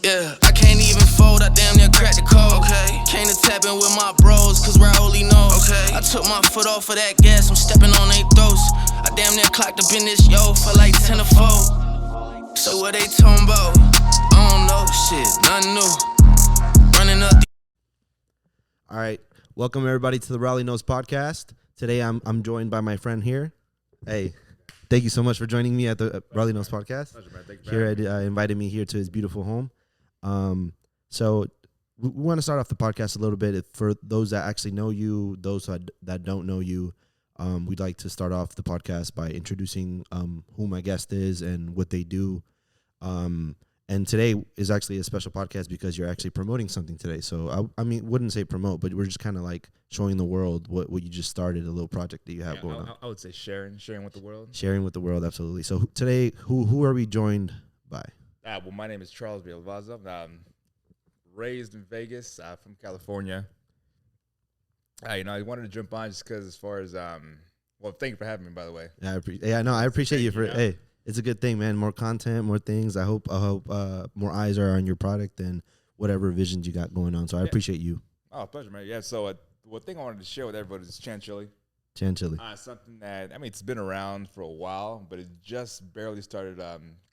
Yeah, I can't even fold, I damn near cracked the code. Okay. Came to tap in with my bros, cause RaulyKnows. Okay. I took my foot off of that gas, I'm stepping on they throats. I damn near clocked up in this yo for like 10 or 4. So what they talking about? I don't know, shit, nothing new. Running up. All right, welcome everybody to the RaulyKnows podcast. Today I'm joined by my friend here. Hey, thank you so much for joining me at the RaulyKnows podcast. Pleasure, man. Thank you for Here, having me. invited me here to his beautiful home. So we want to start off the podcast a little bit. For those that actually know you, those that don't know you, we'd like to start off the podcast by introducing who my guest is and what they do. And today is actually a special podcast because you're actually promoting something today. So I mean, wouldn't say promote, but we're just kind of like showing the world what you just started, a little project that you have going on. I would say sharing with the world. Sharing with the world, absolutely. So today, who are we joined by? Well, my name is Charles Villalbazo. I'm raised in Vegas. From California. I wanted to jump on just because, as far as well, thank you for having me, by the way. Yeah, I appreciate you for. Hey, it's a good thing, man. More content, more things. I hope more eyes are on your product and whatever visions you got going on. So I appreciate you. Oh, pleasure, man. Yeah. So one thing I wanted to share with everybody is Chantilly. Chantilly. Something that, I mean, it's been around for a while, but it just barely started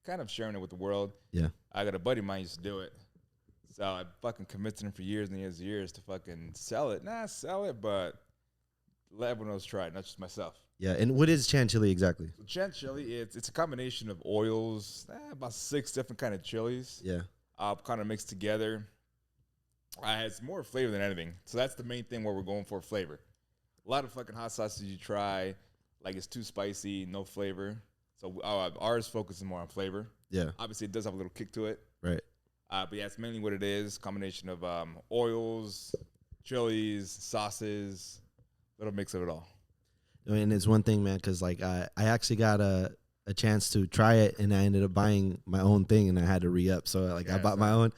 kind of sharing it with the world. Yeah. I got a buddy of mine used to do it. So I fucking committed to him for years and years and years to fucking sell it. Not sell it, but let everyone else try it, not just myself. Yeah. And what is Chantilly exactly? So Chantilly, it's a combination of oils, about 6 different kind of chilies. Yeah. Kind of mixed together. It's more flavor than anything. So that's the main thing where we're going for, flavor. A lot of fucking hot sauces you try, like it's too spicy, no flavor. So ours focuses more on flavor. Yeah. Obviously, it does have a little kick to it. Right. But yeah, it's mainly what it is. Combination of oils, chilies, sauces, little mix of it all. And it's one thing, man, because like I actually got a chance to try it, and I ended up buying my own thing, and I had to re-up. So like I bought my own.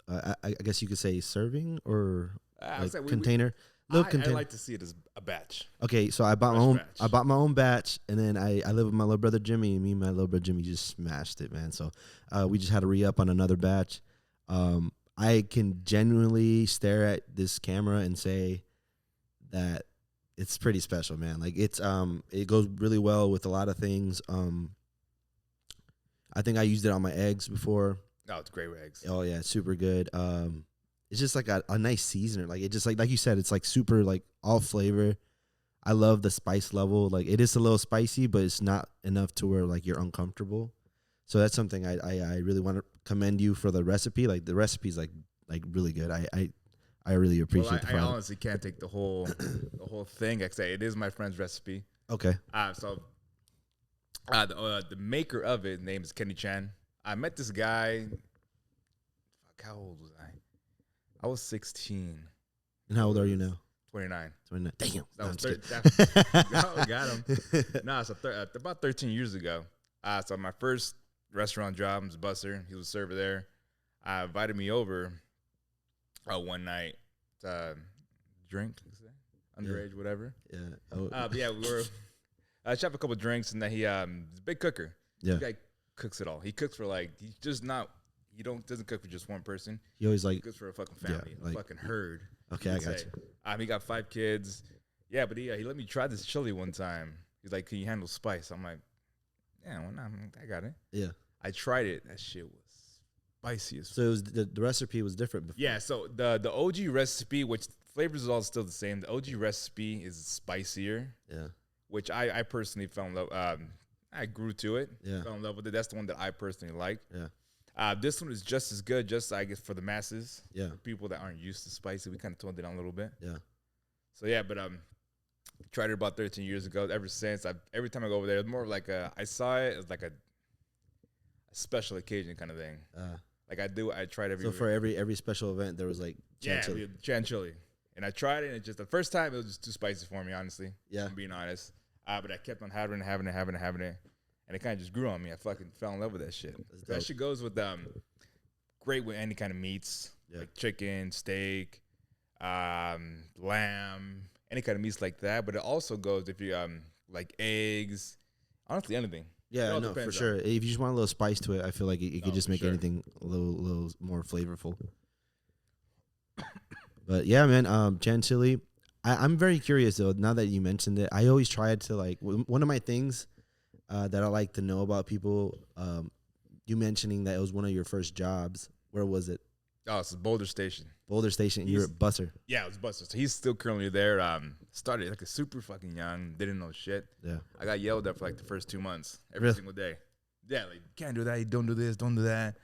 I guess you could say serving or like container. I like to see it as a batch. Okay, so I bought my own. I bought my own batch, and then I live with my little brother Jimmy, and me and my little brother Jimmy just smashed it, man. So we just had to re-up on another batch. I can genuinely stare at this camera and say that it's pretty special, man. Like it goes really well with a lot of things. I think I used it on my eggs before. Oh, it's great with eggs. Oh yeah, it's super good. It's just like a nice seasoner. Like it just like you said, it's like super like all flavor. I love the spice level. Like it is a little spicy, but it's not enough to where like you're uncomfortable. So that's something I really want to commend you for the recipe. Like the recipe's like really good. I really appreciate the product. I honestly can't take the whole thing. Like I say, it is my friend's recipe. Okay. So the maker of it, name is Kenny Chan. I met this guy. Fuck, how old was I? I was 16. And how old are you now? 29. 29. Damn. That got him. Nah, so about 13 years ago. So my first restaurant job was a busser. He was a server there. Invited me over one night to drink, underage, whatever. Yeah. But yeah, we were. I shot a couple drinks, and then he's a big cooker. Yeah. This guy cooks it all. He cooks for he's just not. Doesn't cook for just one person. He always He cooks for a fucking family, a fucking herd. Okay, I got you. He got 5 kids. Yeah, but he let me try this chili one time. He's like, "Can you handle spice?" I'm like, "Yeah, well, nah, I got it." Yeah. I tried it. That shit was spicy as fuck. So it was the recipe was different before. Yeah, so the OG recipe, which flavors is all still the same. The OG recipe is spicier. Yeah. Which I personally fell in love. I grew to it. Yeah. Fell in love with it. That's the one that I personally like. Yeah. This one is just as good, just I guess for the masses. Yeah. For people that aren't used to spicy, we kind of toned it down a little bit. Yeah. So yeah, but tried it about 13 years ago. Ever since, every time I go over there, it's more of like I saw it as like a special occasion kind of thing. I tried every. So for every special event, there was like Chantilly. Yeah, Chantilly. And I tried it, and the first time it was just too spicy for me, honestly. Yeah. I'm being honest. But I kept on having it. And it kind of just grew on me. I fucking fell in love with that shit. That shit goes with great with any kind of meats, like chicken, steak, lamb, any kind of meats like that. But it also goes if you like eggs, honestly anything. Yeah, all no, for depends sure. If you just want a little spice to it, I feel like it could Oh, just for make sure. anything a little more flavorful. But yeah, man, chantilly. I'm very curious though. Now that you mentioned it, I always tried to like one of my things that I like to know about people. You mentioning that it was one of your first jobs. Where was it? Oh, it's Boulder Station. Boulder Station. You're a busser. Yeah, it was Buster. So he's still currently there. Started like a super fucking young, didn't know shit. Yeah. I got yelled at for like the first 2 months, every Really? single day. Yeah, like can't do that. You don't do this. Don't do that.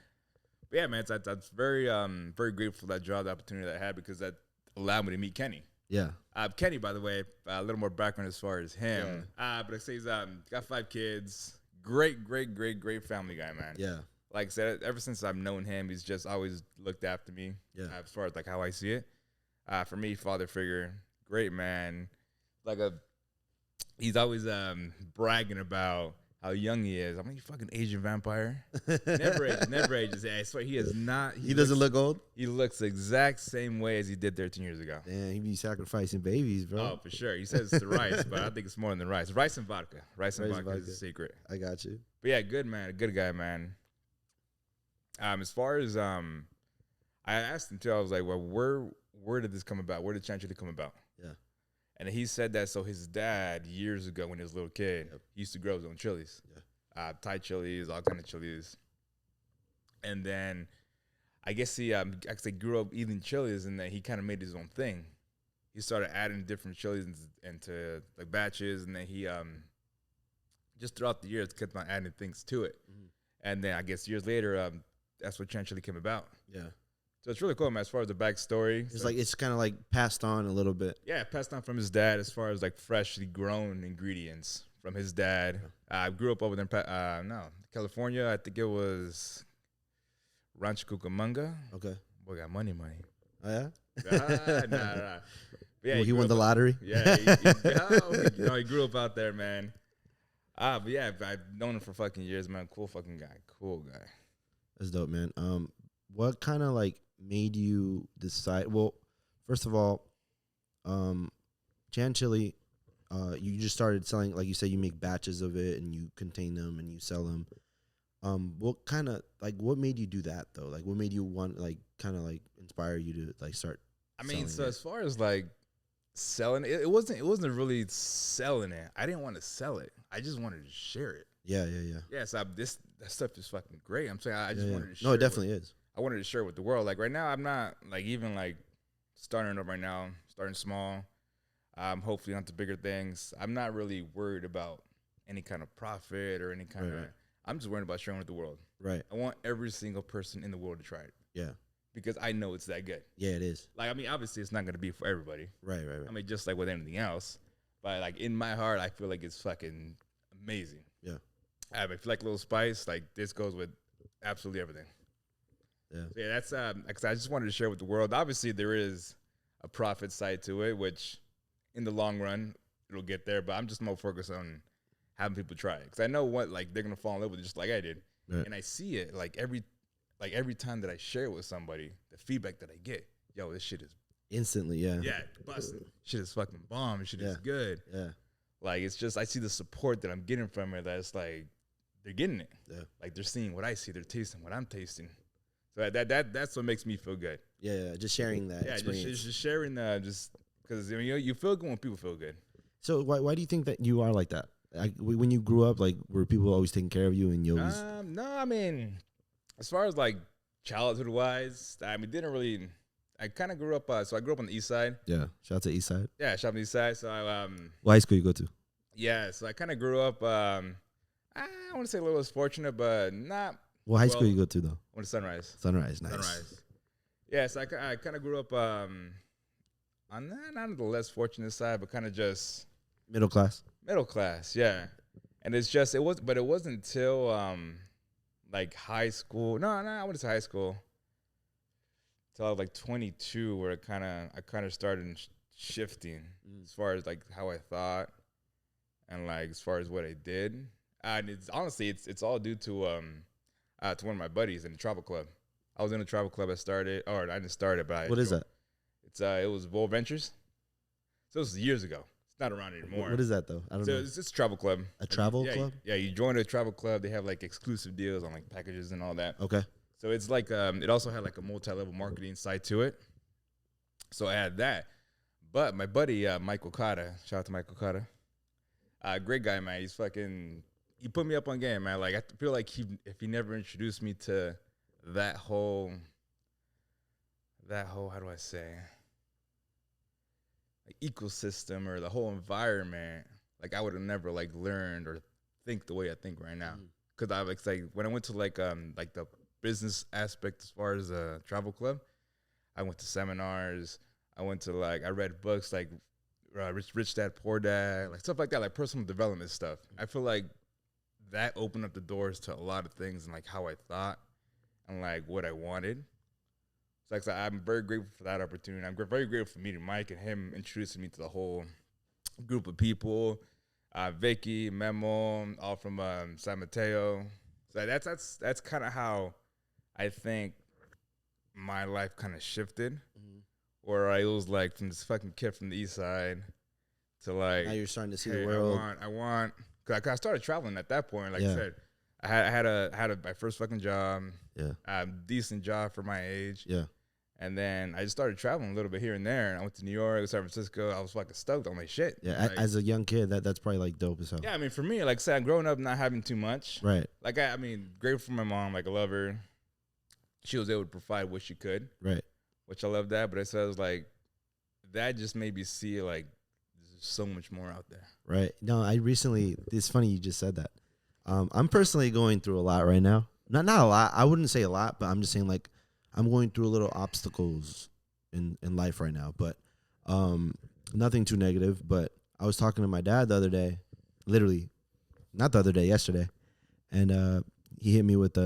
But yeah, man, that's very very grateful for that job, the opportunity that I had because that allowed me to meet Kenny. Yeah. Kenny, by the way, a little more background as far as him. But I say he's got 5 kids. Great family guy, man. Yeah. Like I said, ever since I've known him, he's just always looked after me. Yeah. As far as like how I see it. For me, father figure, great man. He's always bragging about how young he is. I'm like, you fucking Asian vampire. Never ages. I swear he is not. He doesn't look old. He looks the exact same way as he did 13 years ago. Damn, he be sacrificing babies, bro. Oh, for sure. He says it's the rice, but I think it's more than the rice. Rice and vodka. Rice and vodka is the secret. I got you. But yeah, good man, good guy, man. As far as I asked him too, I was like, well, where did this come about? Where did chantilly come about? Yeah. And he said that so his dad years ago when he was a little kid, he used to grow his own chilies. Yeah. Thai chilies, all kind of chilies. And then I guess he actually grew up eating chilies and then he kind of made his own thing. He started adding different chilies into like batches and then he just throughout the years kept on adding things to it. Mm-hmm. And then I guess years later, that's what chantilly came about. Yeah. So it's really cool, man, as far as the backstory. It's like it's kind of like passed on a little bit. Yeah, passed on from his dad as far as like freshly grown ingredients from his dad. I grew up over there in California. I think it was Rancho Cucamonga. Okay. Boy, got money. Oh, yeah? Nah. Yeah, well, he won the lottery? Yeah, he grew up out there, man. But yeah, I've known him for fucking years, man. Cool fucking guy. Cool guy. That's dope, man. What kind of like made you decide? Well, first of all, chantilly, you just started selling, like you said, you make batches of it and you contain them and you sell them. What kind of like what made you do that though? Like, what made you want like kind of like inspire you to like start? I mean, so as far as like selling it, it wasn't really selling it. I didn't want to sell it. I just wanted to share it. Yeah. Yeah, so that stuff is fucking great. I'm saying I just wanted to share. No, it definitely is. I wanted to share with the world. Like right now, I'm not like even like starting up right now, starting small. Hopefully onto bigger things. I'm not really worried about any kind of profit or any kind of. Right. I'm just worried about sharing with the world. Right. I want every single person in the world to try it. Yeah. Because I know it's that good. Yeah, it is. Like I mean, obviously, it's not gonna be for everybody. Right. I mean, just like with anything else, but like in my heart, I feel like it's fucking amazing. Yeah. I feel like a little spice. Like this goes with absolutely everything. Yeah. So yeah, that's I just wanted to share with the world. Obviously, there is a profit side to it, which in the long run it'll get there. But I'm just more focused on having people try it because I know what like they're gonna fall in love with it just like I did, and I see it like every time that I share it with somebody, the feedback that I get, yo, this shit is instantly, yeah, busted. Shit is fucking bomb. Shit is good. Yeah. Like it's just I see the support that I'm getting from it. That's like they're getting it. Yeah. Like they're seeing what I see. They're tasting what I'm tasting. So that's what makes me feel good. Yeah, just sharing that. Yeah, experience. Just sharing just because you feel good when people feel good. So why do you think that you are like that? Like, when you grew up, like were people always taking care of you and you always? No, I mean, as far as like childhood wise, I mean, didn't really. I kind of grew up. So I grew up on the east side. Yeah, shout out to east side. Yeah, shout out to the east side. So what high school you go to? Yeah, so I kind of grew up. I want to say a little less fortunate, but not. What high school you go to though? Went to Sunrise. Sunrise, nice. Sunrise. Yeah, so I kind of grew up on not the less fortunate side, but kind of just middle class. Middle class, yeah. And it wasn't until like high school. No, I went to high school till I was like 22, where I kind of started shifting as far as like how I thought and like as far as what I did. And it's honestly it's all due to one of my buddies in the travel club. I was in a travel club. I didn't start it, but what is that? It was Vol Ventures. So this was years ago. not around anymore. What is that though? I don't know. It's a travel club. A travel club? Yeah, you join a travel club. They have like exclusive deals on like packages and all that. Okay. So it's like it also had like a multi-level marketing side to it. So I had that. But my buddy Mike Okada, shout out to Mike Okada, great guy, man. He put me up on game, man. Like I feel like if he never introduced me to that whole how do I say, like ecosystem or the whole environment, like I would have never like learned or think the way I think right now. Because I like when I went to like the business aspect as far as a travel club, I went to seminars. I read books like Rich Dad Poor Dad, like stuff like that, like personal development stuff. I feel like that opened up the doors to a lot of things and like how I thought and like what I wanted. So like I said, I'm very grateful for that opportunity. I'm very grateful for meeting Mike and him introducing me to the whole group of people. Vicky, Memo, all from San Mateo. So that's kind of how I think my life kind of shifted. Where I was like from this fucking kid from the east side to like now you're starting to see hey, the world. I want cause I started traveling at that point. Like I said, I had my first fucking job. Yeah. Decent job for my age. Yeah. And then I just started traveling a little bit here and there. And I went to New York, San Francisco. I was fucking stoked. I'm like, shit. Yeah. Like, as a young kid, that's probably like dope as hell. yeah, I mean, for me, like I said, growing up not having too much. Right. Like I mean, grateful for my mom. Like I love her. She was able to provide what she could. Right. Which I love that. But I was like, that just made me see like there's so much more out there. Right. No, it's funny you just said that. I'm personally going through a lot right now. Not a lot. I wouldn't say a lot, but I'm just saying like I'm going through a little obstacles in life right now. But nothing too negative. But I was talking to my dad the other day, literally, not the other day, yesterday. And he hit me with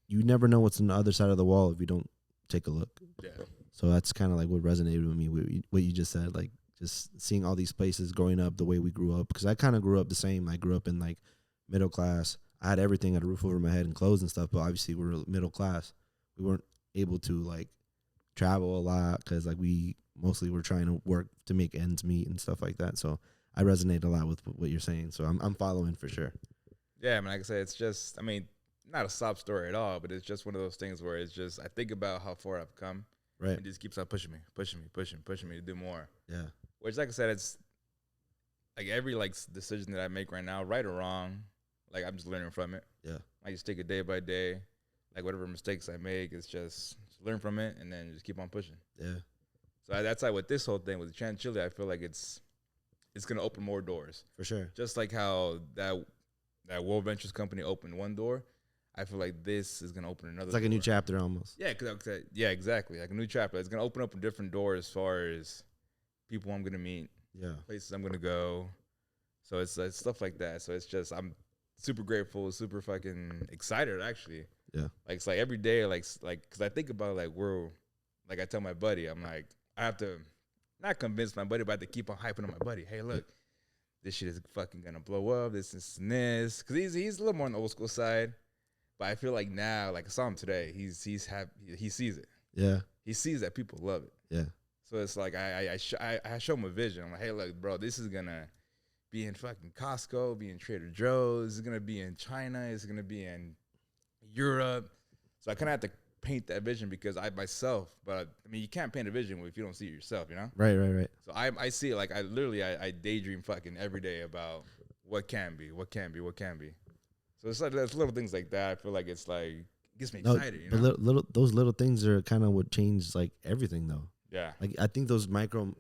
you never know what's on the other side of the wall if you don't take a look. Yeah. So that's kind of like what resonated with me, what you just said, like just seeing all these places growing up the way we grew up. Because I kind of grew up the same. I grew up in like middle class. I had everything, I had a roof over my head and clothes and stuff, but obviously we were middle class. We weren't able to like travel a lot because like we mostly were trying to work to make ends meet and stuff like that. So I resonate a lot with what you're saying. So I'm following for sure. Yeah, I mean, like I said, it's just, I mean, not a sob story at all, but it's just one of those things where it's just, I think about how far I've come. Right. It just keeps on pushing me to do more. Yeah. Which, like I said, it's like every like decision that I make right now, right or wrong, like I'm just learning from it. Yeah. I just take it day by day. Like whatever mistakes I make, it's just learn from it and then just keep on pushing. Yeah. So that's like with this whole thing with Chantilly, I feel like it's gonna open more doors. For sure. Just like how that World Ventures company opened one door, I feel like this is gonna open another. It's like a new chapter almost. Yeah, yeah, exactly. Like a new chapter. It's gonna open up a different door as far as people I'm gonna meet, Yeah. places I'm gonna go. So it's stuff like that. So it's just I'm super grateful, super fucking excited actually. Yeah. Like it's like every day, like because I think about like like I tell my buddy, I'm like I have to not convince my buddy, but I have to keep on hyping on my buddy. Hey, look, this shit is fucking gonna blow up. This because he's a little more on the old school side. But I feel like now, like I saw him today, he sees it. Yeah. He sees that people love it. Yeah. So it's like I show him a vision. I'm like, hey, look, bro, this is gonna be in fucking Costco, be in Trader Joe's, it's gonna be in China, it's gonna be in Europe. So I kind of have to paint that vision because I myself, but I mean, you can't paint a vision if you don't see it yourself, you know? Right. So I see it like I daydream fucking every day about what can be. So it's like there's little things like that. I feel like it's like it gets me excited. You know? But those little things are kind of what changed like everything though. Yeah. Like I think those micro,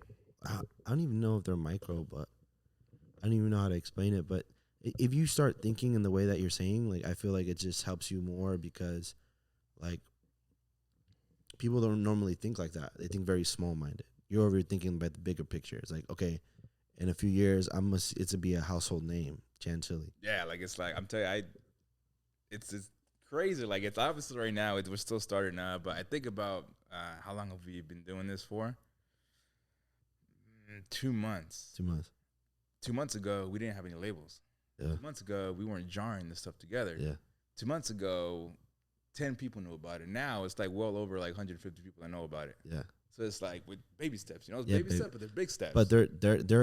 I don't even know if they're micro, but I don't even know how to explain it. But if you start thinking in the way that you're saying, like I feel like it just helps you more because like people don't normally think like that. They think very small minded. You're over here thinking about the bigger picture. It's like, okay, in a few years, it's to be a household name, Chantilly. Yeah, like it's like I'm telling you, it's crazy. Like it's obviously right now we're still starting up, but I think about how long have we been doing this for? 2 months. 2 months. 2 months ago, we didn't have any labels. Yeah. 2 months ago, we weren't jarring this stuff together. Yeah. 2 months ago, 10 people knew about it. Now it's like well over like 150 people that know about it. Yeah. So it's like with baby steps, it's Yeah, baby steps, but they're big steps. But they're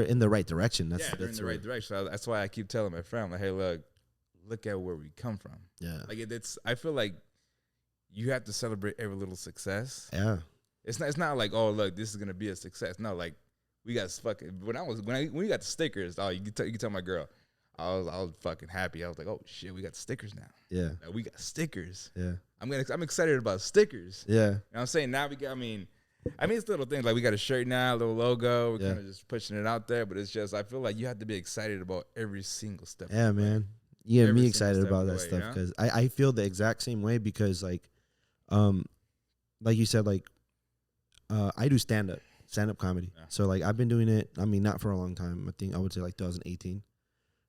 in the right direction. They're in the right direction. So that's why I keep telling my friend, like, hey, look at where we come from. Yeah. Like it's. I feel like you have to celebrate every little success. Yeah. It's not like, oh, look, this is gonna be a success. No, like we got fucking when we got the stickers. Oh, you can tell my girl. I was fucking happy. I was like, oh shit, we got stickers now. Yeah. Like, we got stickers. Yeah. I'm excited about stickers. Yeah. You know what I'm saying? Now we got. I mean, it's little things like we got a shirt now, a little logo. We're kind of just pushing it out there, but it's just I feel like you have to be excited about every single step. Yeah, man. You get me excited about that way, stuff because I feel the exact same way because like you said, like I do stand up comedy. Yeah. So like I've been doing it. I mean, not for a long time. I think I would say like 2018,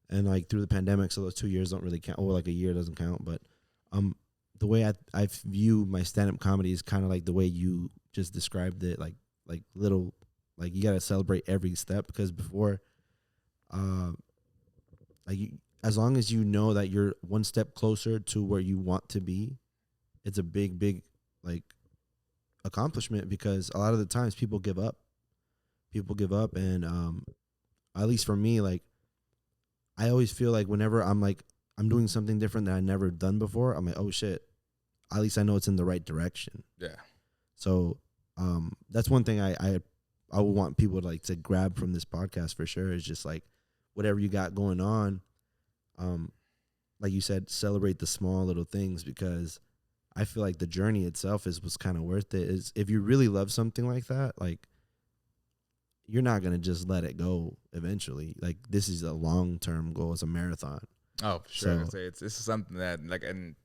and like through the pandemic, so those 2 years don't really count, or like a year doesn't count. But the way I view my stand up comedy is kind of like the way you just described it, like little, like you gotta celebrate every step because before, as long as you know that you're one step closer to where you want to be, it's a big like accomplishment because a lot of the times people give up, and at least for me, like I always feel like whenever I'm doing something different that I never done before, I'm like, oh shit, at least I know it's in the right direction. Yeah. So that's one thing I would want people to grab from this podcast for sure is just like whatever you got going on, like you said, celebrate the small little things because I feel like the journey itself was kind of worth it. Is if you really love something like that, like you're not gonna just let it go eventually. Like this is a long-term goal. It's a marathon. Oh, for sure. So this is something that and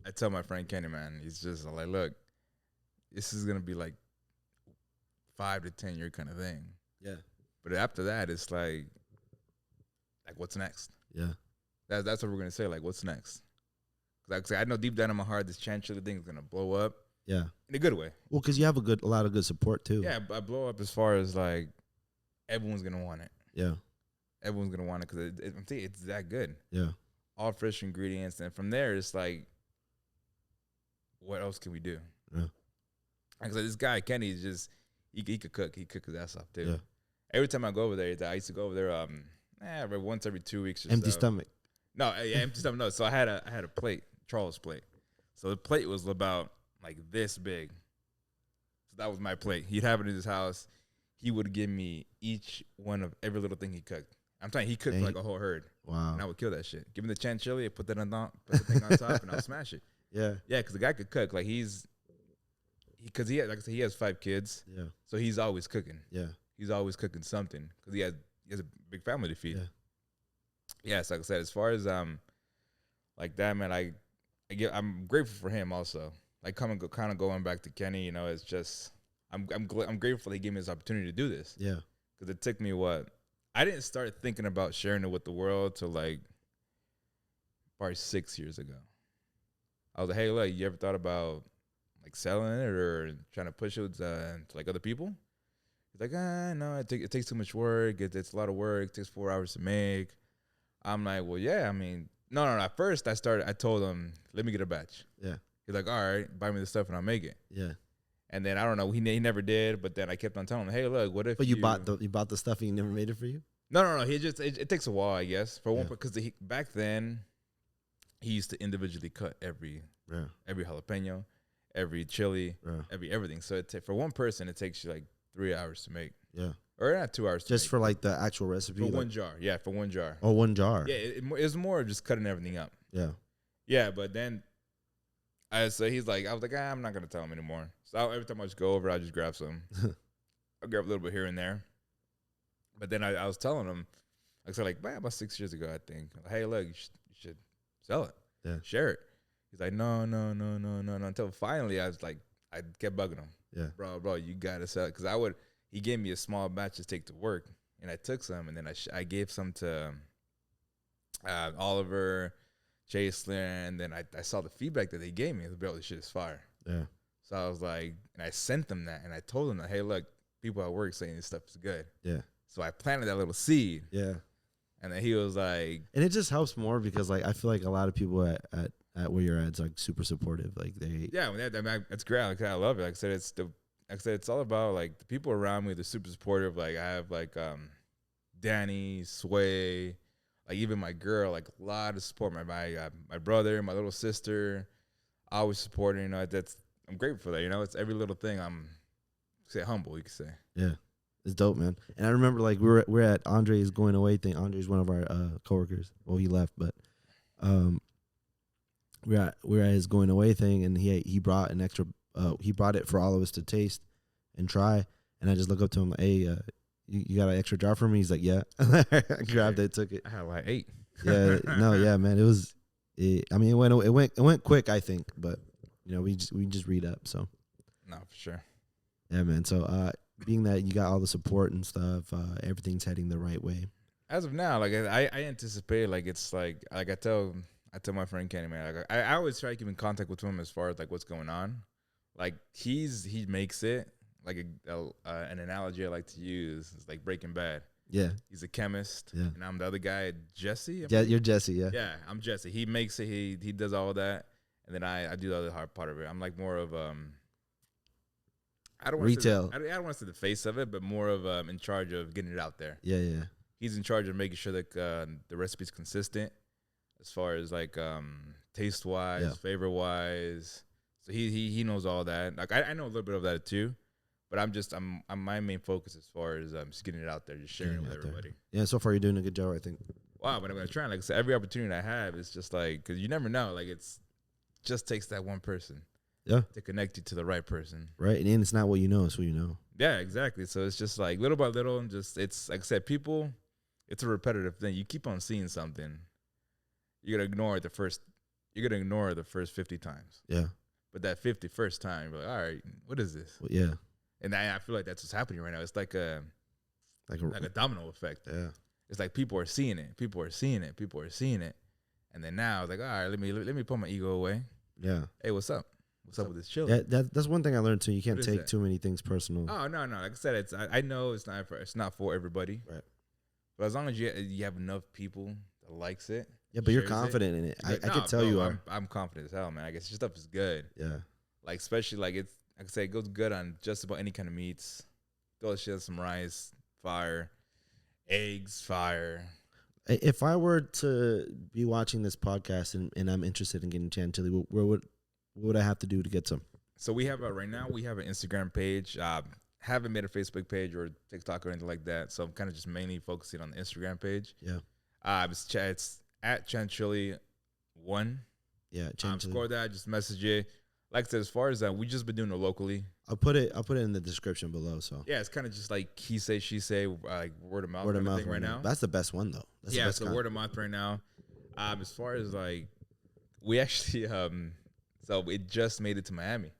I tell my friend Kenny, man, he's just like, look, this is gonna be like 5 to 10 year kind of thing. Yeah. But after that, it's like what's next? Yeah. That's what we're gonna say. Like, what's next? Because I know deep down in my heart, this Chanchilla thing is gonna blow up. Yeah. In a good way. Well, because you have a lot of good support too. Yeah, but I blow up as far as like everyone's gonna want it. Yeah. Everyone's gonna want it because it's that good. Yeah. All fresh ingredients, and from there, it's like, what else can we do? Yeah. Because this guy Kenny is just he could cook. He cook his ass off too. Yeah. Every time I go over there, I used to go over there once every 2 weeks. Or empty stomach. No, yeah, empty stomach. No, so I had a plate, Charles' plate. So the plate was about like this big. So that was my plate. He'd have it in his house. He would give me each one of every little thing he cooked. I'm telling you, he cooked like a whole herd. Wow. And I would kill that shit. Give him the chanchilla, put the thing on top, and I'll smash it. Yeah. Yeah, because the guy could cook. Like because he has 5 kids. Yeah. So he's always cooking. Yeah. He's always cooking something because he has a big family to feed. Yeah. Yeah, so like I said, as far as like that, man, I'm grateful for him also. Like kind of going back to Kenny, it's just I'm grateful he gave me this opportunity to do this. Yeah, because it took me I didn't start thinking about sharing it with the world till like probably 6 years ago. I was like, hey, look, you ever thought about like selling it or trying to push it to like other people? He's like, no, it takes too much work. It's a lot of work. It takes 4 hours to make. I'm like, well, yeah, I mean, no. At first, I told him, let me get a batch. Yeah. He's like, all right, buy me the stuff and I'll make it. Yeah. And then I don't know, he never did. But then I kept on telling him, hey, look, what if? But you bought the stuff and he never made it for you? No. He just it takes a while, I guess, for one, because back then he used to individually cut every jalapeno, every chili, everything. So for one person, it takes you like 3 hours to make. Yeah. Or not 2 hours. Just for like the actual recipe? For one jar. Yeah, for one jar. Oh, one jar. Yeah, it was more of just cutting everything up. Yeah. Yeah, but then he's like, I was like, I'm not going to tell him anymore. So every time I just go over, I just grab some. I'll grab a little bit here and there. But then I was telling him, like I said, like, about 6 years ago, I think, hey, look, you should sell it. Yeah. Share it. He's like, no. Until finally I was like, I kept bugging him. Yeah. Bro, you got to sell it. Because he gave me a small batch to take to work, and I took some, and then I gave some to Oliver, Chaseler, and then I saw the feedback that they gave me. I was like, bro, this shit is fire. Yeah. So I was like, and I sent them that, and I told them that, hey, look, people at work saying this stuff is good. Yeah. So I planted that little seed. Yeah. And then he was like, and it just helps more because like I feel like a lot of people at where you're at is like super supportive. Like they. Yeah, that's great. Like I love it. Like I said, like I said, it's all about like the people around me. They're super supportive. Like I have like Danny, Sway, like even my girl. Like a lot of support. My brother, my little sister, always supporting. You know, I'm grateful for that. You know, it's every little thing. I'm say humble. You could say. Yeah. It's dope, man. And I remember like we're at Andre's going away thing. Andre's one of our coworkers. Well, he left, but we're at his going away thing, and he brought an extra. He brought it for all of us to taste and try. And I just look up to him, like, hey, you got an extra jar for me? He's like, yeah. I grabbed it, took it. I had like 8. Yeah, no, yeah, man. I mean, it went quick, I think, but you know, we just read up, so. No, for sure. Yeah, man. So, being that you got all the support and stuff, everything's heading the right way. As of now, like I anticipate, like it's like I tell my friend Kenny, man, like I always try to keep in contact with him as far as like what's going on. Like he makes it like an analogy I like to use is like Breaking Bad. Yeah, he's a chemist, yeah, and I'm the other guy, Jesse. Yeah, you're Jesse. Yeah, yeah, I'm Jesse. He makes it. He does all that, and then I do the other hard part of it. I'm like more of I don't want retail. I don't want to say the face of it, but more of in charge of getting it out there. Yeah, yeah. He's in charge of making sure that the recipe's consistent as far as like taste wise, flavor wise. So he knows all that. Like I know a little bit of that too, but I'm my main focus as far as just getting it out there, just sharing it with everybody. Yeah, so far you're doing a good job, I think. Wow, but I'm gonna try. Like I said, every opportunity I have is just like because you never know. Like it's just takes that one person. Yeah. To connect you to the right person. Right. And it's not what you know, it's who you know. Yeah, exactly. So it's just like little by little, and just it's like I said, people, it's a repetitive thing. You keep on seeing something, you're gonna ignore the first 50 times. Yeah. But that 51st time, you're like, all right, what is this? Well, yeah. And I feel like that's what's happening right now. It's like a domino effect. Yeah. It's like people are seeing it. People are seeing it. People are seeing it. And then now it's like, all right, let me put my ego away. Yeah. Hey, what's up? What's up with this chili? Yeah, that's one thing I learned too. You can't take too many things personal. Oh no. Like I said, I know it's not for everybody. Right. But as long as you have enough people that likes it. Yeah, but you're confident in it. I could tell you are. I'm confident as hell, man. I guess your stuff is good. Yeah. Like especially like it's like I say, it goes good on just about any kind of meats. Throw shit, some rice, fire, eggs, fire. If I were to be watching this podcast and I'm interested in getting chantilly, what would I have to do to get some? So we have right now we have an Instagram page. Haven't made a Facebook page or TikTok or anything like that. So I'm kind of just mainly focusing on the Instagram page. Yeah. It's at Chantilly1. Yeah. Chantilly. Score that. Just message it. Like I said, as far as that, we just been doing it locally. I'll put it in the description below. So yeah, it's kind of just like he say, she say, like word of mouth. Word of mouth right now. That's the best one though. That's the best so word of mouth right now. As far as like, we actually so it just made it to Miami.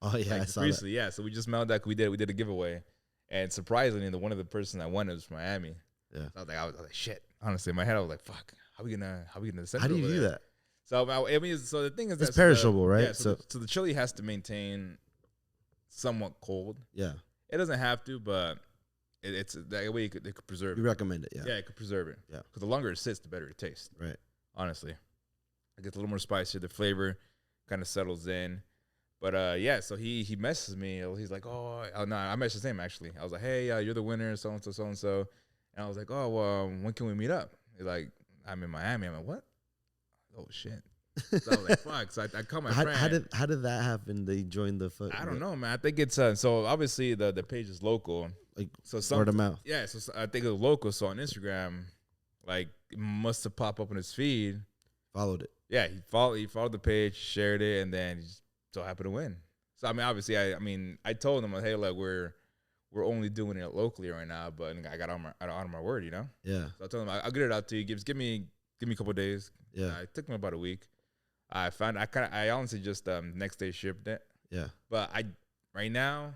Oh yeah, like, I saw recently, that. Yeah. So we just mailed that. We did a giveaway, and surprisingly, one of the person that won it was from Miami. Yeah. So I was like, shit. Honestly, in my head, I was like, fuck. How we gonna send How it do you over do there? that? So I mean, so the thing is, it's perishable, right? Yeah, so the chili has to maintain somewhat cold. Yeah. It doesn't have to, but it's that way they could preserve. You it. recommend it, yeah. Yeah, it could preserve it. Yeah. Because the longer it sits, the better it tastes. Right. Honestly, it gets a little more spicier. The flavor kind of settles in. But yeah, so he messes me. He's like, oh no, I messaged him actually. I was like, hey, you're the winner, so and so, so and so. And I was like, oh, well, when can we meet up? He's like, I'm in Miami. I'm like, what? Oh shit. So I was like, fuck. So I called my friend. How did that happen? They joined the foot. I don't know, man. I think it's so obviously the page is local. Like so word of mouth. Yeah, so I think it was local. So on Instagram, like it must have popped up on his feed. Followed it. Yeah, he followed the page, shared it, and then he just so happened to win. So I mean, obviously, I told him, hey, like we're only doing it locally right now, but I got on my word, you know. Yeah. So I told him I'll get it out to you. Give me a couple of days. Yeah. It took me about a week. I honestly just next day shipped it. Yeah. But I right now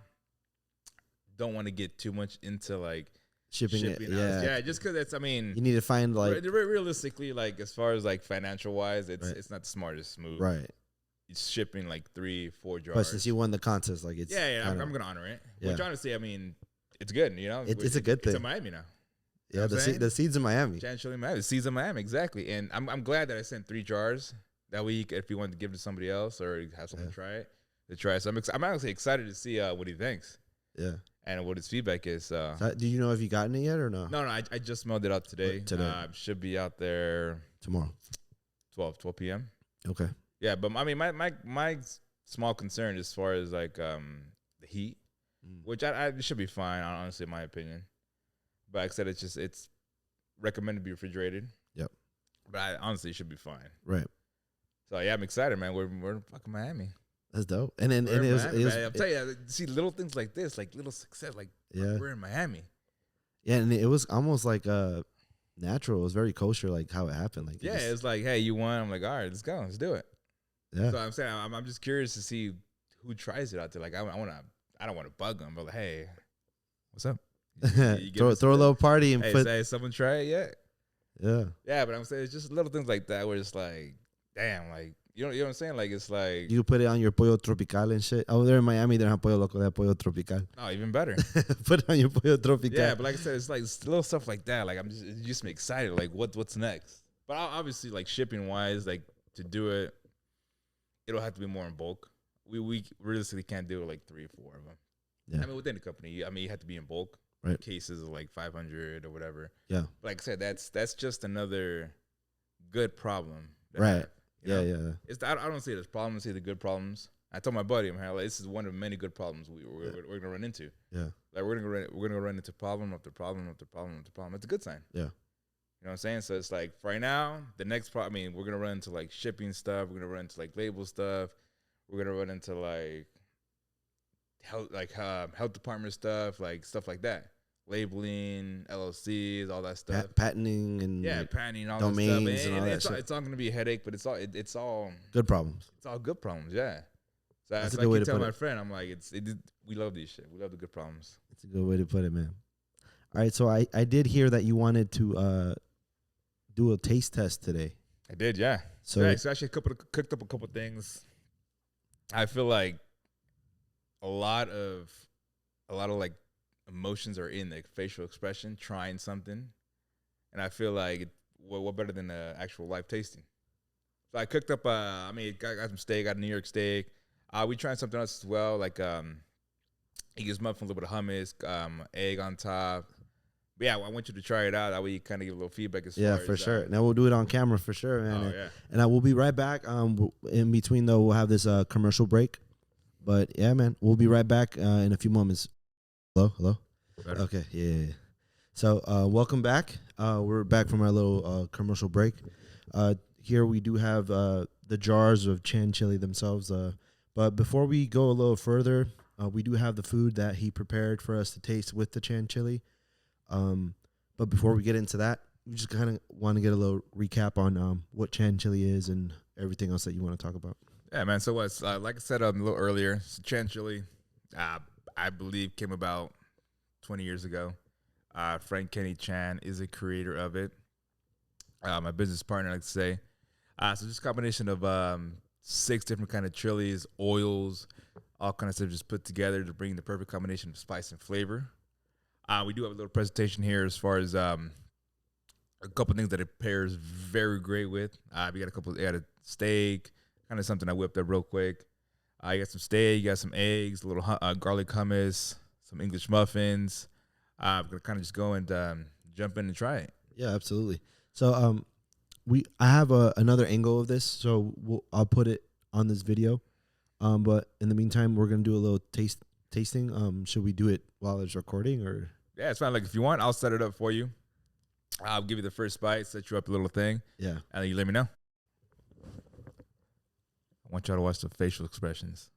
don't want to get too much into like shipping it. Yeah. Yeah, just because it's. I mean, you need to find like realistically, like as far as like financial wise, it's not the smartest move. Right. It's shipping like 3-4 jars. But since you won the contest, like it's I'm gonna honor it. Yeah. Which honestly, I mean, it's good. You know, it's a good thing. It's in Miami now. Yeah, the seeds in Miami. Chantilly Miami. The seeds in Miami, exactly. And I'm glad that I sent 3 jars that week. If you wanted to give it to somebody else or have someone try it, to try. So I'm actually excited to see what he thinks. Yeah. And what his feedback is. So, do you know if you gotten it yet or no? No, I just smelled it out today. Should be out there tomorrow. 12 p.m. Okay. Yeah, but I mean, my small concern as far as like the heat, which it should be fine, honestly, in my opinion. But like I said, it's recommended to be refrigerated. Yep. But honestly, it should be fine. Right. So yeah, I'm excited, man. We're in fucking Miami. That's dope. And then it was I'm telling you, see little things like this, like little success, like we're in Miami. Yeah, and it was almost like natural. It was very kosher, like how it happened. Like it's like, hey, you won. I'm like, all right, let's go, let's do it. Yeah. So I'm saying I'm just curious to see who tries it out there. Like I don't want to bug them, but like, hey, what's up? You throw a little party and say someone try it yet? Yeah. But I'm saying it's just little things like that where it's like, damn, like you know what I'm saying? Like it's like you put it on your pollo tropical and shit. Oh, they're in Miami. They don't have pollo loco. They have pollo tropical. Oh, even better. Put it on your pollo tropical. Yeah, but like I said, it's like little stuff like that. Like it just me excited. Like what's next? But obviously, like shipping wise, like to do it, it'll have to be more in bulk. We realistically can't do it like 3 or 4 of them. Yeah. I mean, within the company, I mean, you have to be in bulk. Right. Cases of like 500 or whatever. Yeah. But like I said, that's just another good problem. Right. Yeah. Yeah. I don't see it as problems. I see the good problems. I told my buddy, I'm like, this is one of many good problems we're gonna run into. Yeah. Like we're gonna run into problem after problem after problem after problem. It's a good sign. Yeah. You know what I'm saying? So it's like for right now, the next problem. I mean, we're gonna run into like shipping stuff. We're gonna run into like label stuff. We're gonna run into like health department stuff, like stuff like that. Labeling, LLCs, all that stuff. Patenting and patenting, all domains that stuff. and all that shit. It's all gonna be a headache, but it's all good problems. It's all good problems. Yeah. So that's that's a like good way you to tell put my it. friend, I'm like, we love these shit. We love the good problems. It's a good way to put it, man. All right, so I did hear that you wanted to do a taste test today. I did, yeah. So actually cooked up a couple things. I feel like a lot of like emotions are in the facial expression, trying something, and I feel like what better than the actual live tasting. So I cooked up. I got some steak. Got a New York steak. We tried something else as well, like Eagles muffins, a little bit of hummus, egg on top. But yeah, I want you to try it out. That way you kind of give a little feedback as far for as, sure. Now we'll do it on camera for sure, man. Oh, yeah. And I will be right back. In between though, we'll have this commercial break. But yeah, man, we'll be right back in a few moments. Hello. Better. Okay, yeah. So welcome back. We're back from our little commercial break. Here we do have the jars of Chan chili themselves. But before we go a little further, we do have the food that he prepared for us to taste with the Chan chili. But before we get into that, we just kind of want to get a little recap on what Chan chili is and everything else that you want to talk about. Yeah, man. So what's like I said a little earlier, so Chan chili, I believe came about 20 years ago. Frank Kenny Chan is the creator of it. My business partner, like to say. So just a combination of 6 different kind of chilies, oils, all kind of stuff just put together to bring the perfect combination of spice and flavor. We do have a little presentation here as far as a couple things that it pairs very great with. We got a steak, kind of something I whipped up real quick. You got some steak, you got some eggs, a little garlic hummus, some English muffins. I'm gonna kind of just go and jump in and try it. Yeah, absolutely. So I have another angle of this, so I'll put it on this video. But in the meantime, we're gonna do a little tasting. Should we do it while it's recording or? Yeah, it's fine. Like if you want, I'll set it up for you. I'll give you the first bite, set you up a little thing. Yeah. And then you let me know. I want y'all to watch the facial expressions.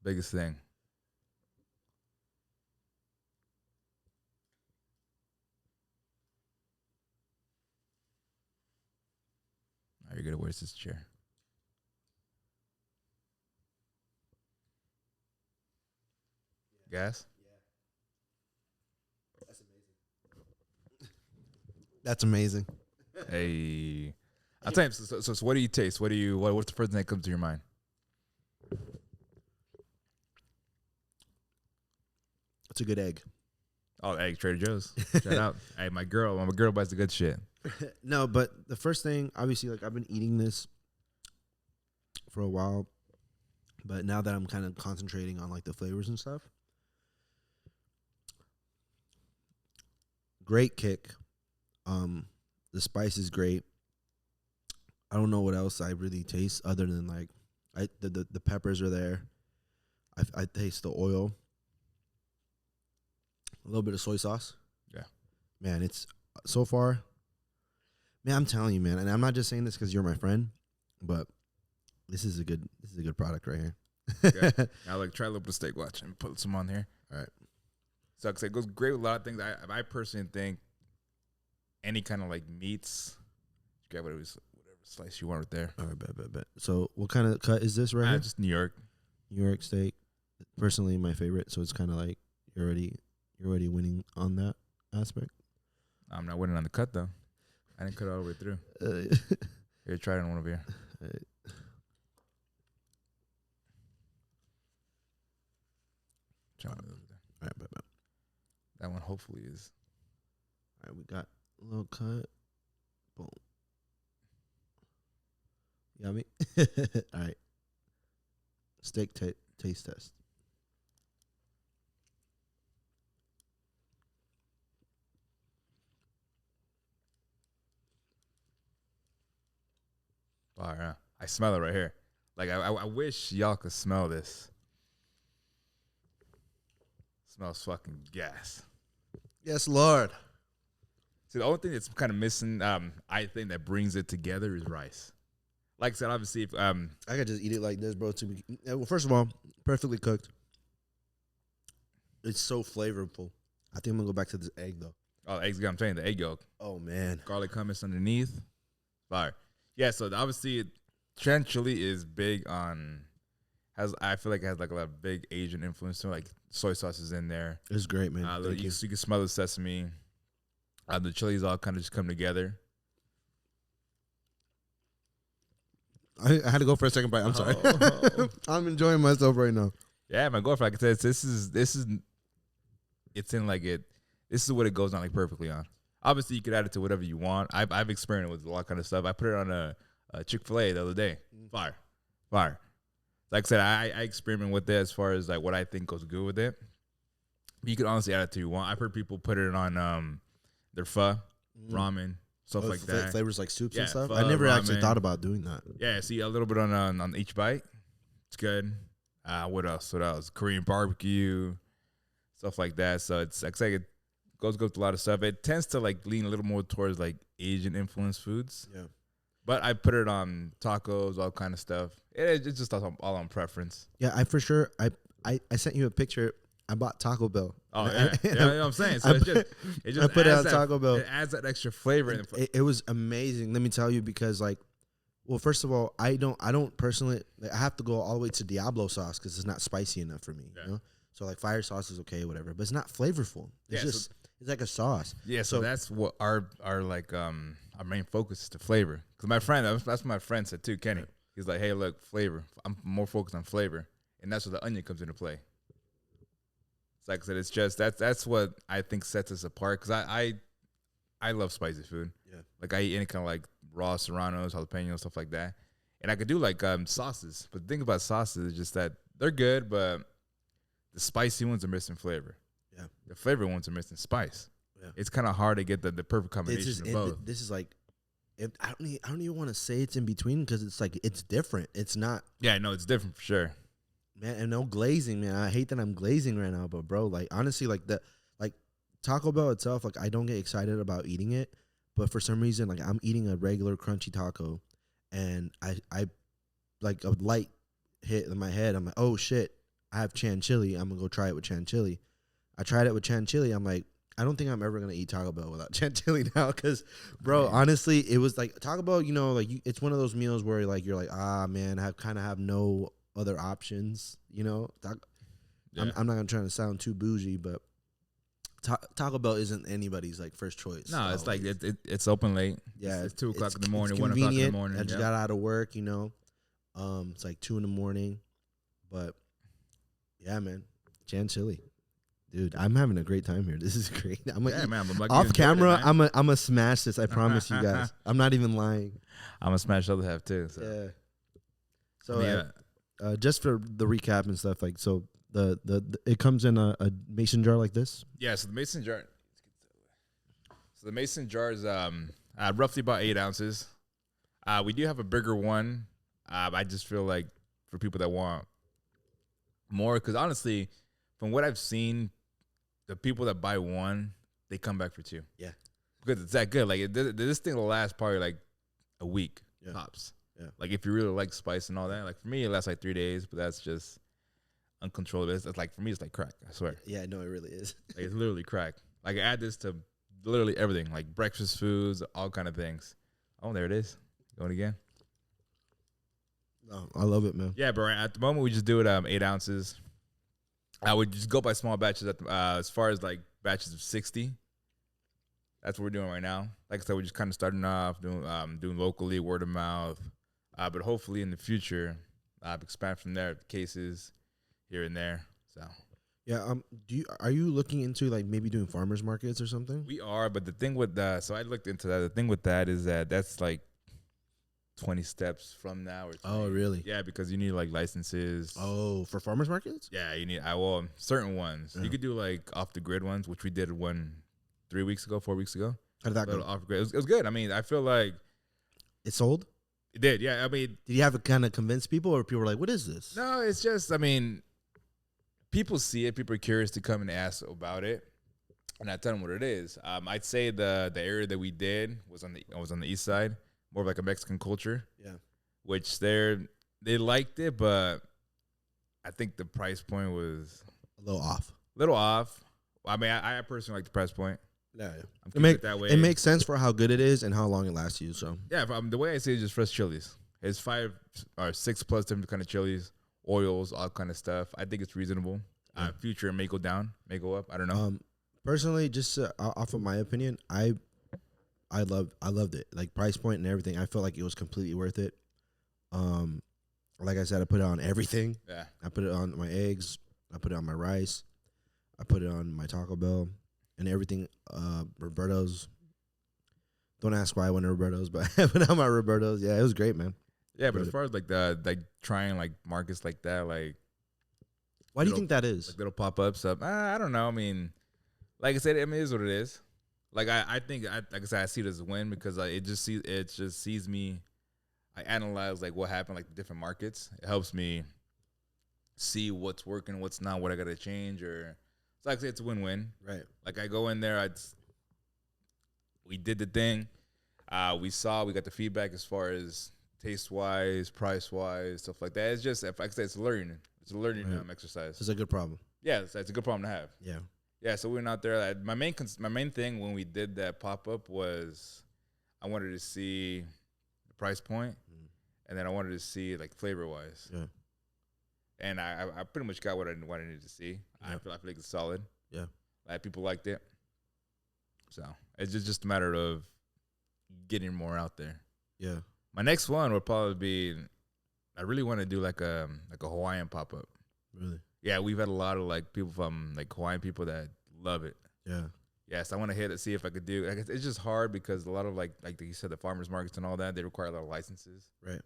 Biggest thing. All right, you're good. Where's this chair? Gas? That's amazing. Hey, I'll tell you. So what do you taste? What's the first thing that comes to your mind? It's a good egg. Oh, egg, Trader Joe's. Shout out. Hey, my girl buys the good shit. No, but the first thing, obviously, like I've been eating this for a while, But now that I'm kind of concentrating on like the flavors and stuff, great kick. The spice is great. I don't know what else I really taste other than like the peppers are there. I taste the oil. A little bit of soy sauce. Yeah. Man, it's so far. Man, I'm telling you, man, and I'm not just saying this because you're my friend, but this is a good product right here. Okay. I like try a little bit of steak watch and put some on here. All right. So it goes great with a lot of things. I personally think any kind of like meats, grab whatever slice you want right there. All right, bet. So what kind of cut is this right here? Just New York. New York steak. Personally, my favorite. So it's kind of like you're already winning on that aspect. I'm not winning on the cut though. I didn't cut it all the way through. Here, try it on one over here. Try one over there. All right, bet. That one hopefully is. All right, we got a little cut. Boom. You got me? All right. Steak taste test. Fire, huh? I smell it right here. Like I wish y'all could smell this. Smells fucking gas. Yes, Lord. See, the only thing that's kind of missing, I think that brings it together is rice. Like I said, obviously, if I could just eat it like this, bro. Well, first of all, perfectly cooked. It's so flavorful. I think I'm gonna go back to this egg though. oh, eggs, I'm saying the egg yolk, Oh man. garlic hummus underneath, fire. Yeah, so obviously, Trent chili is big on. I feel like it has like a lot of big Asian influence. So like soy sauce is in there. It's great, man. Thank You can smell the sesame. The chilies all kind of just come together. I had to go for a second bite. I'm sorry. I'm enjoying myself right now. Yeah, man, go for it. Like I said, this is it's in like it. This is what it goes on like perfectly on. Obviously, you could add it to whatever you want. I've experimented with a lot of kind of stuff. I put it on a Chick-fil-A the other day. Fire. Like I said, I experiment with it as far as like what I think goes good with it. You could honestly add it to you want. I've heard people put it on their pho, ramen, stuff like that. Flavors like soups and Yeah, stuff. pho, I never actually ramen. thought about doing that. Yeah, see a little bit on each bite. It's good. What else? Korean barbecue, stuff like that. So it's like it goes with a lot of stuff. It tends to like lean a little more towards like Asian influenced foods. Yeah. But I put it on tacos, all kind of stuff. It's just all on preference. Yeah, I for sure. I sent you a picture. I bought Taco Bell. Oh yeah, you know what I'm saying. So it just I put it on adds Taco Bell. It adds that extra flavor. It was amazing. Let me tell you, because like, well, first of all, I don't personally. Like, I have to go all the way to Diablo sauce because it's not spicy enough for me. Yeah. You know, so like fire sauce is okay, whatever, but it's not flavorful. It's Yeah, just it's like a sauce. Yeah, so that's what our like our main focus is to flavor. Because my friend, that's what my friend said too, Kenny. He's like, hey, look, flavor. I'm more focused on flavor, and that's where the onion comes into play. It's like I said, it's just that's what I think sets us apart. Because I love spicy food. Yeah, like I eat any kind of like raw serranos, jalapenos, stuff like that, and I could do like sauces. But the thing about sauces is just that they're good, but the spicy ones are missing flavor. Yeah, the flavor ones are missing spice. Yeah, it's kind of hard to get the perfect combination of both. This is like, I don't even want to say it's in between because it's like it's different. It's not. Yeah, no, it's different for sure. Man, and no glazing, man. I hate that I'm glazing right now, but bro, like honestly, like Taco Bell itself, like I don't get excited about eating it, but for some reason, like I'm eating a regular crunchy taco, and I like a light hit in my head. I'm like, oh shit, I have chan chili. I'm gonna go try it with chan chili. I tried it with chan chili. I'm like, I don't think I'm ever gonna eat Taco Bell without chan chili now, because, bro, honestly, it was like Taco Bell. You know, like it's one of those meals where like you're like, ah, man, I kind of have no other options. You know, I'm not gonna try to sound too bougie, but Taco Bell isn't anybody's like first choice. No, it's like it's open late. Yeah, it's 2 o'clock in the morning, it's 1 o'clock in the morning. I just got out of work. You know, it's like 2 a.m, but yeah, man, chan chili. Dude, I'm having a great time here. This is great. I'm off camera. I'm a smash this. I promise you guys. I'm not even lying. I'm gonna smash the other half too. So. Yeah. So just for the recap and stuff, like, so the it comes in a mason jar like this. Yeah, so the mason jar. So the mason jar is roughly about 8 ounces. We do have a bigger one. I just feel like for people that want more, because honestly, from what I've seen, the people that buy one, they come back for 2. Yeah, because it's that good. Like this thing will last probably like a week tops. Yeah, like if you really like spice and all that. Like for me, it lasts like 3 days, but that's just uncontrollable. It's like for me, it's like crack. I swear. Yeah, no, it really is. Like, it's literally crack. Like I add this to literally everything, like breakfast foods, all kind of things. Oh, there it is. Going again. Oh, I love it, man. Yeah, but at the moment we just do it 8 ounces. I would just go by small batches. As far as like batches of 60. That's what we're doing right now. Like I said, we're just kind of starting off doing locally, word of mouth. But hopefully in the future, expand from there, cases here and there. So yeah, are you looking into like maybe doing farmers markets or something? we are, but the thing with that, so I looked into that. The thing with that is that's like 20 steps from now. Or 20. Oh, really? Yeah, because you need like licenses. Oh, for farmers markets? Yeah, you need certain ones. You could do like off the grid ones, which we did 4 weeks ago. How did that go? Off grid. It was good. I mean, I feel like It sold? it did. Yeah, I mean, Did you have to kind of convince people, or people were like, "What is this?" no, it's just, I mean, people see it. People are curious to come and ask about it, and I tell them what it is. I'd say the area that we did was on the east side, more of like a Mexican culture. Yeah. Which they liked it, but I think the price point was A little off. I mean, I personally like the price point. Yeah, I'm keeping it that way. It makes sense for how good it is and how long it lasts you. So Yeah, the way I see it is just fresh chilies. It's 5 or 6 plus different kind of chilies, oils, all kind of stuff. I think it's reasonable. Future may go down, may go up. I don't know. Personally, just off of my opinion, I loved it. Like price point and everything. I felt like it was completely worth it. Like I said, I put it on everything. Yeah. I put it on my eggs. I put it on my rice. I put it on my Taco Bell and everything. Roberto's. Don't ask why I went to Roberto's, but I put on my Roberto's. Yeah, it was great, man. Yeah, but as far as like trying like markets like that, like why do you think that is? Like little pop-ups up. I don't know. I mean, like I said, it is what it is. Like I think like I said, I see it as a win because it just sees me. I analyze like what happened, like the different markets. It helps me see what's working, what's not, what I gotta change, or so like I say, it's a win-win. Right. Like I go in there, we did the thing. We got the feedback as far as taste-wise, price-wise, stuff like that. It's just, like I said, it's learning. It's a learning exercise. It's a good problem. Yeah, it's a good problem to have. Yeah. Yeah, so we went out there. My main thing when we did that pop-up was I wanted to see the price point, and then I wanted to see like flavor-wise. Yeah. And I pretty much got what I needed to see. Yeah. I feel like it's solid. Yeah. Like people liked it. So it's just a matter of getting more out there. Yeah. My next one would probably be, I really want to do like a Hawaiian pop-up. Really? Yeah, we've had a lot of like people from like Hawaiian people that love it. Yeah. Yeah, so I want to hit it, see if I could do. Like, it's just hard because a lot of like you said, the farmers markets and all that, they require a lot of licenses. Right.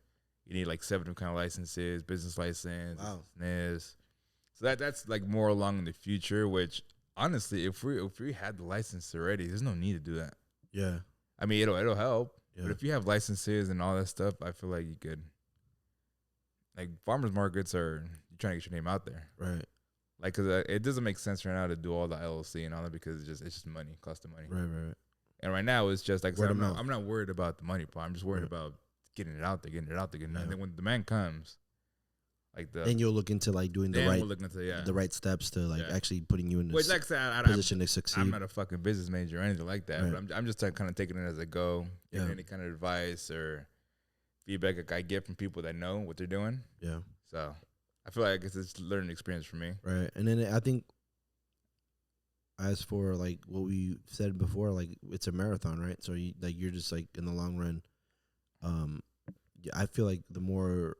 You need like 7 kind of licenses, business license, business. So that's like more along in the future. Which honestly, if we had the license already, there's no need to do that. Yeah. I mean, it'll help. Yeah. But if you have licenses and all that stuff, I feel like you could. Like farmers markets you're trying to get your name out there. Right. Like, cause it doesn't make sense right now to do all the LLC and all that because it's just money, cost of money. Right. And right now it's just like I'm not worried about the money part. I'm just worried about getting it out there. And then when demand comes, like then you'll look into like doing the right steps to like actually putting you in this position to succeed. I'm not a fucking business major or anything like that. Right. But I'm just kind of taking it as I go, getting any kind of advice or feedback I get from people that know what they're doing. Yeah. So I feel like it's a learning experience for me. Right. And then I think as for like what we said before, like it's a marathon, right? So you're just like in the long run. I feel like the more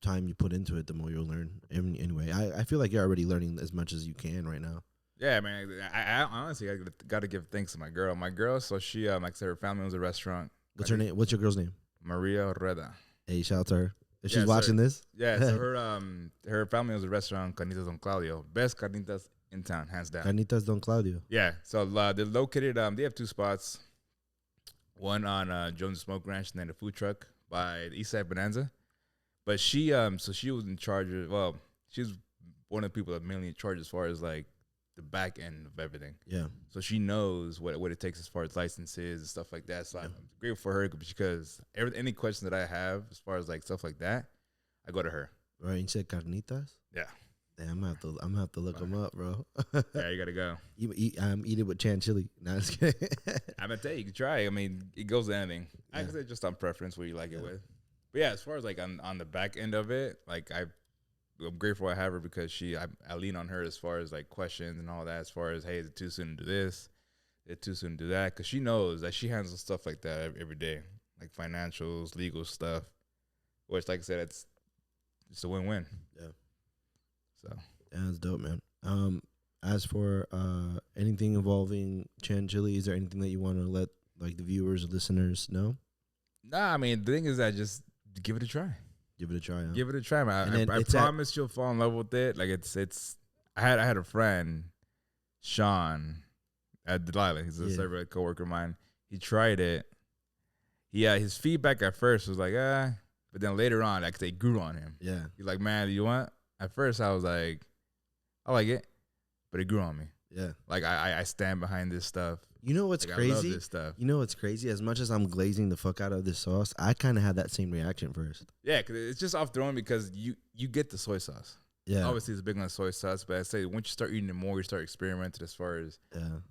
time you put into it, the more you'll learn. Anyway, I feel like you're already learning as much as you can right now. Yeah, man. I honestly got to give thanks to my girl. My girl, so she, like I said, her family owns a restaurant. What's her name? What's your girl's name? Maria Reda. Hey, shout out to her. If she's watching this, Yeah, so her family owns a restaurant, Carnitas Don Claudio. Best carnitas in town, hands down. Carnitas Don Claudio. Yeah, so they're located. They have 2 spots. One on Jones Smoke Ranch, and then a food truck by the Eastside Bonanza. But she so she was in charge of. Well, she's one of the people that mainly in charge as far as like the back end of everything. Yeah. So she knows what it takes as far as licenses and stuff like that. So I'm grateful for her because any question that I have as far as like stuff like that, I go to her. Right. You said carnitas? Yeah. Damn, I'm gonna have to look them up, bro. Yeah, you gotta go. Eat it with chantilly. No, I'm just kidding. I'm gonna tell you, you can try. I mean, it goes to anything. I can say just on preference what you like it with. But yeah, as far as like on the back end of it, like I'm grateful I have her because I lean on her as far as like questions and all that. As far as, hey, is it too soon to do this? Is it too soon to do that? Because she knows that she handles stuff like that every day, like financials, legal stuff. Which, like I said, it's a win-win. Yeah. So yeah, that's dope, man. As for anything involving chantilly, is there anything that you want to let like the viewers or listeners know? Nah, I mean the thing is that just give it a try. Give it a try. Huh? Give it a try, man. I promise you'll fall in love with it. Like it's. I had a friend, Sean, at Delilah. He's a server, coworker of mine. He tried it. His feedback at first was like, but then later on, like they grew on him. Yeah. He's like, man, you want? At first, I was like, I like it, but it grew on me. Yeah. Like I stand behind this stuff. You know what's crazy? I love this stuff. You know what's crazy? As much as I'm glazing the fuck out of this sauce, I kind of had that same reaction first. Yeah, because it's just off throwing because you get the soy sauce. Yeah. Obviously, it's big on soy sauce, but I say once you start eating it more, you start experimenting as far as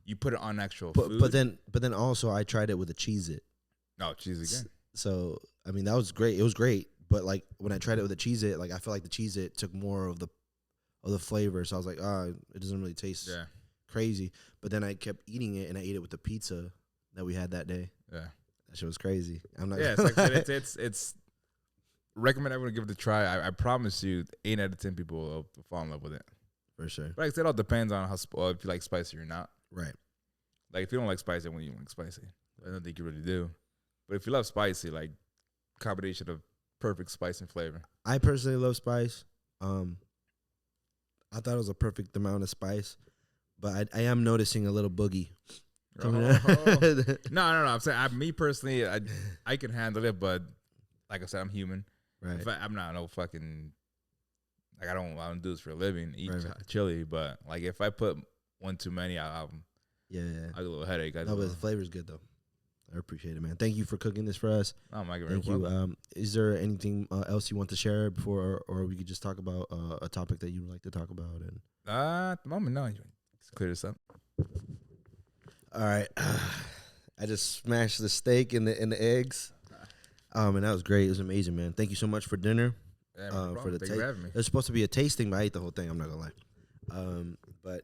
you put it on actual food. But then also I tried it with a Cheez-It. No, cheese again. So I mean that was great. It was great, but like when I tried it with a Cheez-It, like I feel like the Cheez-It took more of the flavor. So I was like, it doesn't really taste crazy. But then I kept eating it, and I ate it with the pizza that we had that day. Yeah, that shit was crazy. I'm not. Yeah, it's recommend everyone give it a try. I promise you, 8 out of 10 people will fall in love with it for sure. But like I said, it all depends on how if you like spicy or not. Right. Like if you don't like spicy, when you like spicy, I don't think you really do. But if you love spicy, like combination of perfect spice and flavor. I personally love spice. I thought it was a perfect amount of spice, but I am noticing a little boogie. No. I'm saying me personally, I can handle it, but like I said, I'm human. Right. I'm not no fucking like I don't do this for a living. Eat chili, but like if I put one too many, I'll get a little headache. No, but the flavor's good though. I appreciate it, man. Thank you for cooking this for us. Oh my God, thank you. Is there anything else you want to share before, or we could just talk about a topic that you would like to talk about? And at the moment, no. Let's clear this up. All right. I just smashed the steak and the eggs. And that was great. It was amazing, man. Thank you so much for dinner. Yeah, no for the Thank you for having me. It was supposed to be a tasting, but I ate the whole thing. I'm not gonna lie. But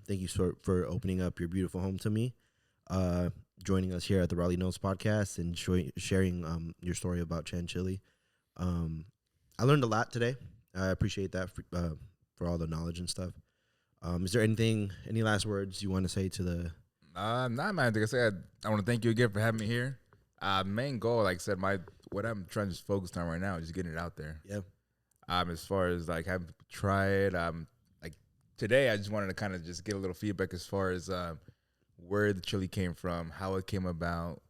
thank you for opening up your beautiful home to me. Joining us here at the RaulyKnows podcast and sharing your story about chantilly. I learned a lot today. I appreciate that for all the knowledge and stuff. Is there any last words you want to say to the? Nah, man. Like I said, I want to thank you again for having me here. Main goal, like I said, what I'm trying to focus on right now is just getting it out there. Yeah. As far as like having people try it, like today, I just wanted to kind of just get a little feedback as far as where the chili came from, how it came about,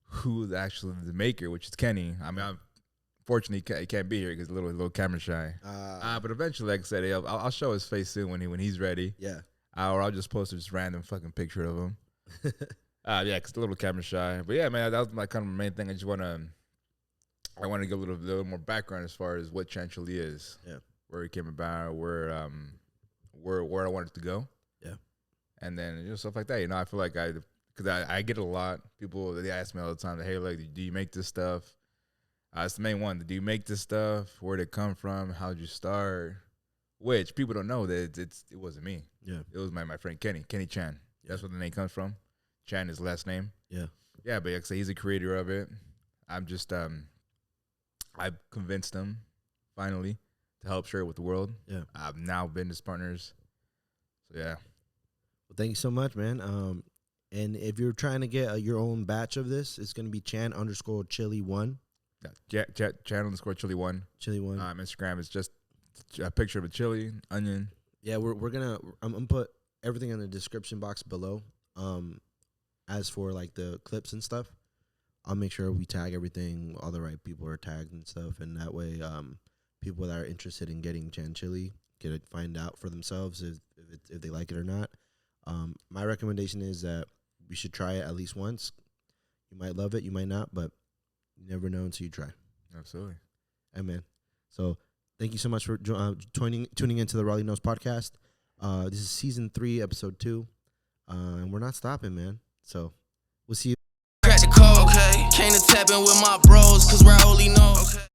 who's actually the maker, which is Kenny. I mean, fortunately, he can't be here because he's a little camera shy. But eventually, like I said, I'll show his face soon when he's ready. Yeah. Or I'll just post a just random fucking picture of him. Yeah, cause a little camera shy. But yeah, man, that was my kind of main thing. I want to give a little more background as far as what chantilly is. Yeah. Where it came about, where I wanted it to go. Yeah. And then stuff like that. I feel like because I get a lot. People, they ask me all the time, hey, like, do you make this stuff? It's the main one. Do you make this stuff? Where'd it come from? How'd you start? Which people don't know that it wasn't me. Yeah. It was my friend Kenny Chan. That's where the name comes from. Chan is last name. Yeah. Yeah, but like I say, he's a creator of it. I'm just I've convinced him finally to help share it with the world. Yeah. I've now been his partners. So yeah. Well, thank you so much, man. And if you're trying to get your own batch of this, it's gonna be Chan_chili1. Channel_chili1. Chili one. Instagram is just a picture of a chili, onion. Yeah, we're gonna. I'm gonna put everything in the description box below. As for like the clips and stuff, I'll make sure we tag everything. All the right people are tagged and stuff, and that way, people that are interested in getting Chan Chili find out for themselves if they like it or not. My recommendation is that we should try it at least once. You might love it, you might not, but you never know until you try. Absolutely. Amen. So thank you so much for tuning into the RaulyKnows podcast. This is season 3, episode 2, and we're not stopping, man. So we'll see you. Crack the code, okay. Came to tap in with my bros, cause Rowley knows. Okay.